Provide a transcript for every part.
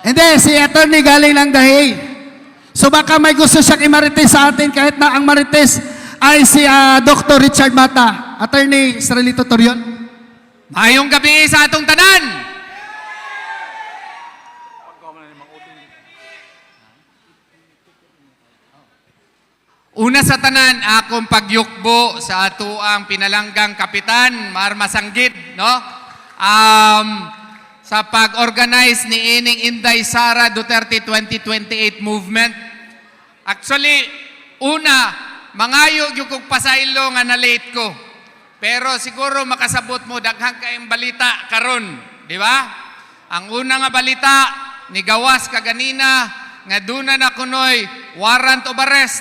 Hindi, si attorney galing lang dahi. So baka may gusto siyang i-marites sa atin kahit na ang marites ay si Dr. Richard Mata. Attorney Israelito Torion. Mayong gabi sa atong tanan. Una sa tanan, akong pagyukbo sa atuang pinalanggang kapitan, Mar Masanggit, no? Sa pag-organize ni Ining Inday Sara Duterte 2028 movement. Actually, una, mangayo yung kong pasaylo nga na-late ko. Pero siguro makasabot mo, daghang kayong balita karon, di ba? Ang una nga balita, ni gawas kaganina, nga duna na kunoy warrant of arrest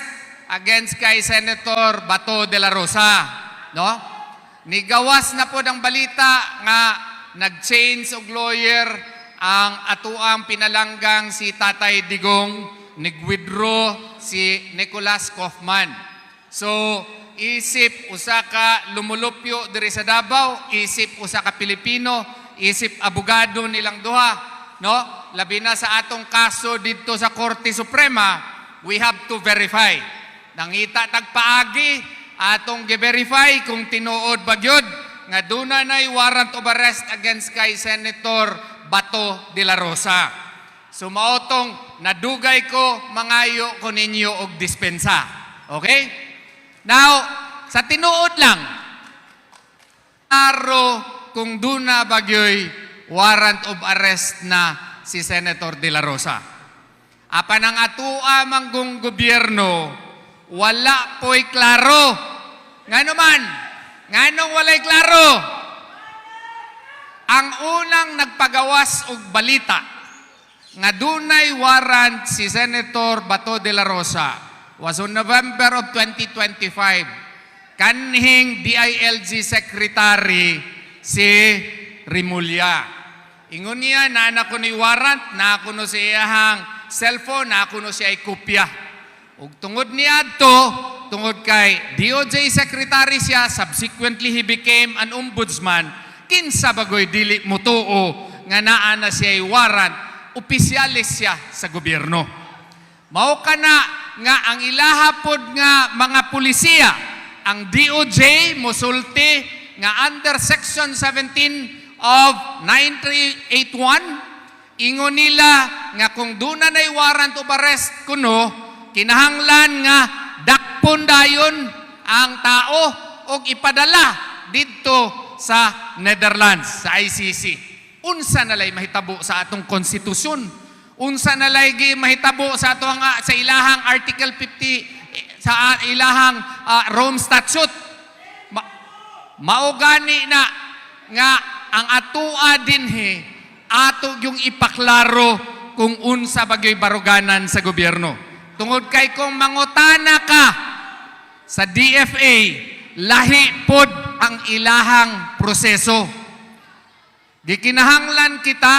against kay Senator Bato de la Rosa, no? Nigawas na po ang balita nga nag-change og lawyer ang atuang pinalanggang si Tatay Digong, nag-withdraw si Nicholas Kaufman. So, isip usa ka lumulupyo diri sa Davao, isip usa ka Pilipino, isip abogado nilang duha, no? Labi na sa atong kaso dito sa Korte Suprema, we have to verify. Nangita tagpaagi atong gi-verify kung tinuod ba gyud nga duna nay warrant of arrest against kay Senator Bato de la Rosa. So maotong nadugay ko mangayo ko ninyo og dispensa. Okay? Now, sa tinuod lang, klaro kung duna ba gyoy warrant of arrest na si Senator de la Rosa. Apan ang atua manggong gobyerno, wala po'y klaro. Nga naman, nganong walay klaro? Ang unang nagpagawas og balita nga dunay warrant si Senator Bato de la Rosa was on November of 2025. Kanhing DILG Secretary si Rimulya. Ingon niya na anak ko ni warrant, na ako no sa iyahang cellphone, na ako no siya ay kopya. Ug tungod niya to, tungod kay DOJ Secretary siya, subsequently he became an ombudsman, kinsa bagoy dili mutuo nga naa na siya ay warrant, opisyalis siya sa gobyerno. Mao kana nga ang ilahapod nga mga pulisiya, ang DOJ mosulti nga under Section 17 of 9381, ingon nila nga kung duna nay warrant of arrest kuno, kinahanglan nga dakpon dayon ang tao og ipadala didto sa Netherlands, sa ICC. Unsa nalay mahitabo sa atong konstitusyon? Unsa nalay mahitabo sa atong sa ilahang Article 50 sa ilahang Rome Statute? Maugani na nga ang atua dinhi ato yung ipaklaro kung unsa bagyoy baruganan sa gobyerno. Tungod kay kung mangutana ka sa DFA, lahi pod ang ilahang proseso. Gikinahanglan kita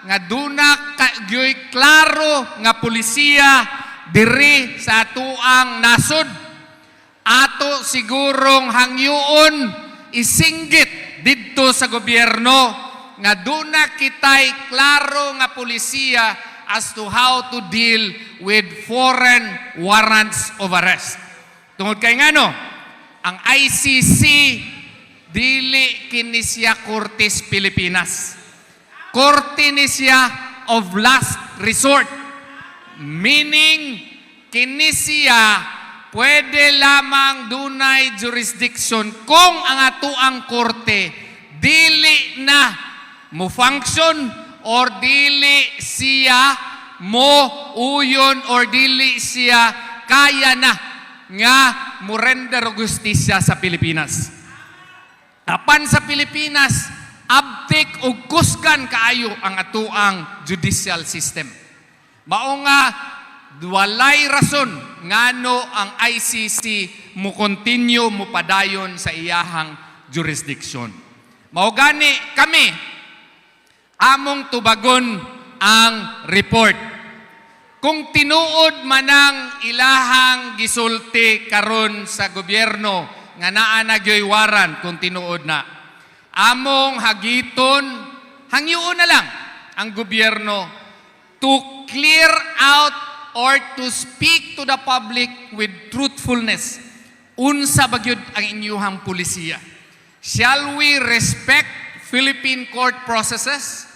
nga duna kagyoy klaro nga pulisiya diri sa atuang nasod. Ato sigurong hangyuon isinggit didto sa gobyerno nga duna kitay klaro nga pulisiya as to how to deal with foreign warrants of arrest. Tungod kay ngano, ang ICC dili kini siya Kortes Pilipinas. Korte ni siya of last resort. Meaning, kini siya pwede lamang dunay jurisdiction kung ang atuang korte dili na mo function or dili siya mo uyon or dili siya kaya na nga murender og justisya sa Pilipinas. Apan sa Pilipinas, abtik og kusgan kaayo ang atuang judicial system. Mao nga walay rason ngano ang ICC mo continue mo padayon sa iyahang jurisdiction. Mao gani kami among tubagon ang report. Kung tinuod manang ilahang gisulti karon sa gobyerno nga naa na gyoy warrant, kung tinuod na, among hagiton, hangyoon na lang ang gobyerno to clear out or to speak to the public with truthfulness. Unsa bagyod ang inyuhang pulisiya? Shall we respect Philippine court processes?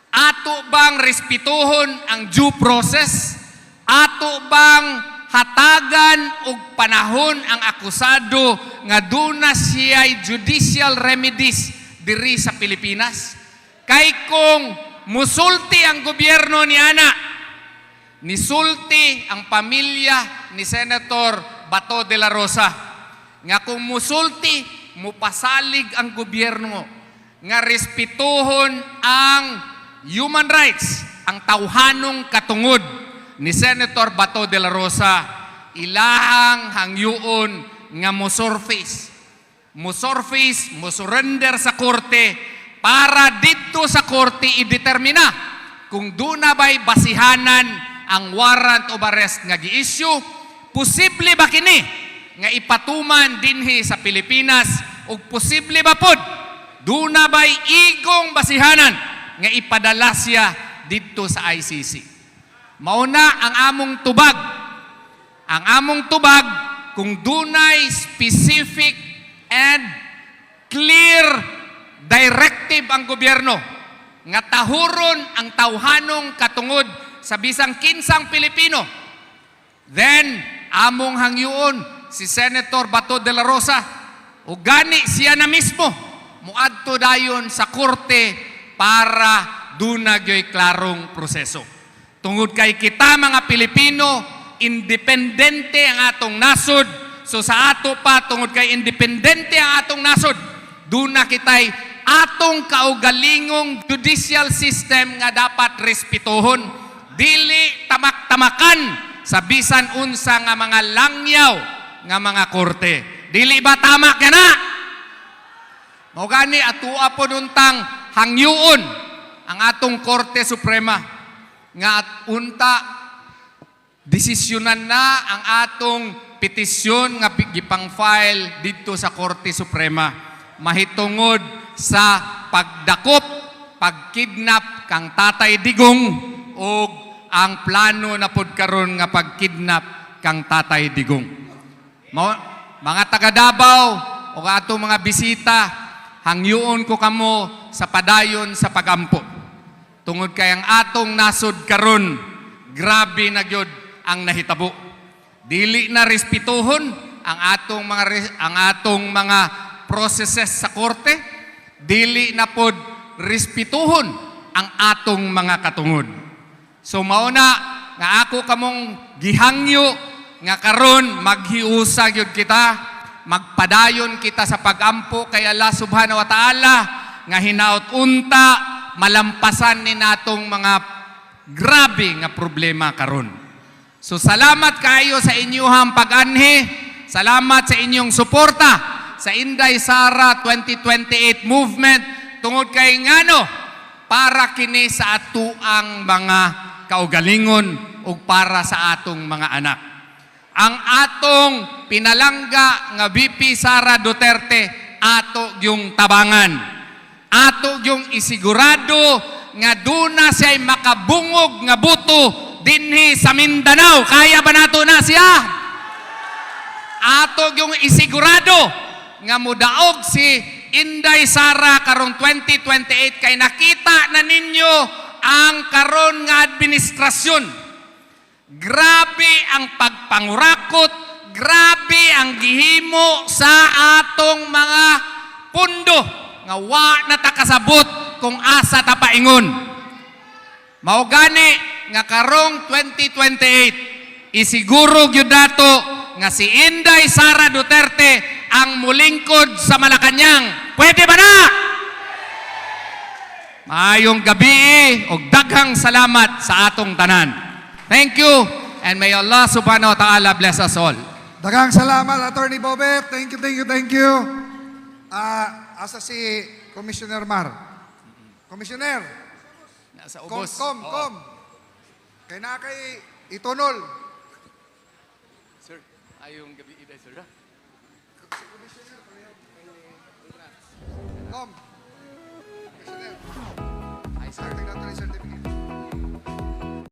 Ato bang respetuhon ang due process? Ato bang hatagan og panahon ang akusado nga duna siya'y judicial remedies diri sa Pilipinas? Kay kung musulti ang gobyerno ni Ana, nisulti ang pamilya ni Senator Bato de la Rosa, nga kung musulti, mupasalig ang gobyerno, nga respetuhon ang human rights, ang tawhanong katungod ni Senator Bato de la Rosa, ilahang hangyuon nga musurface, musurrender sa korte para dito sa korte idetermina kung doon na ba'y basihanan ang warrant of arrest nga gi-issue, posible ba kini nga ipatuman dinhi sa Pilipinas o posible ba pod doon na ba'y igong basihanan nga ipadala siya dito sa ICC. Mauna ang among tubag. Ang among tubag kung dunay specific and clear directive ang gobyerno nga tahuron ang tawhanong katungod sa bisang kinsang Pilipino, then among hangyuon si Senator Bato de la Rosa o gani siya na mismo muadto dayon sa korte para dunagyoy klarong proseso. Tungod kay kita mga Pilipino, independente ang atong nasod. So sa ato pa, tungod kay independente ang atong nasod, duna kitay atong kaugalingong judicial system nga dapat respetuhon. Dili tamak-tamakan sa bisan unsa nga mga langyaw nga mga korte. Dili ba tama ka na? Mao gani atua po nuntang hangyuon ang atong Korte Suprema nga at unta desisyonan na ang atong petisyon nga gipang-file dito sa Korte Suprema mahitungod sa pagdakop, pagkidnap kang Tatay Digong o ang plano na pod karon nga pagkidnap kang Tatay Digong. Mga taga Davao o atong mga bisita, hangyuon ko kamo sa padayon sa pagampo. Tungod kay ang atong nasod karon, grabe na gyud ang nahitabo. Dili na respetuhon ang atong mga processes sa korte. Dili na pod respetuhon ang atong mga katungod. So mauna nga ako kamong gihangyo nga karon maghiusa gyud kita, magpadayon kita sa pagampo kay Allah Subhanahu wa Ta'ala nga hinaot unta malampasan ni natong mga grabe nga problema karon. So salamat kayo sa inyong pag-anhi, salamat sa inyong suporta sa Inday Sara 2028 movement tungod kay ngano para kini sa atuang mga kaugalingon ug para sa atong mga anak. Ang atong pinalangga nga VP Sara Duterte ato yung tabangan. Ato yung isigurado nga duna siya'y makabungog nga buto dinhi sa Mindanao. Kaya ba nato na siya? Ato yung isigurado nga mudaog si Inday Sara karong 2028 kay nakita na ninyo ang karon nga administrasyon. Grabe ang pagpangurakot, grabe ang gihimo sa atong mga pundo nga wa na takasabot kung asa ta paingon. Mao gani nga karong 2028 isiguro gyud nato nga si Inday Sara Duterte ang mulingkod sa Malacañang. Pwede ba na? Maayong gabi ug daghang salamat sa atong tanan. Thank you, and may Allah Subhanahu wa Ta'ala bless us all. Daghang salamat, Attorney Bobet. Thank you. Asa si Commissioner Mar? Commissioner, Nasa kom. ubos. Kay na kay itunol. Sir, ayong gabi iday sir. Kom. Commissioner. Ay sir. Tingnan natin yung certificate.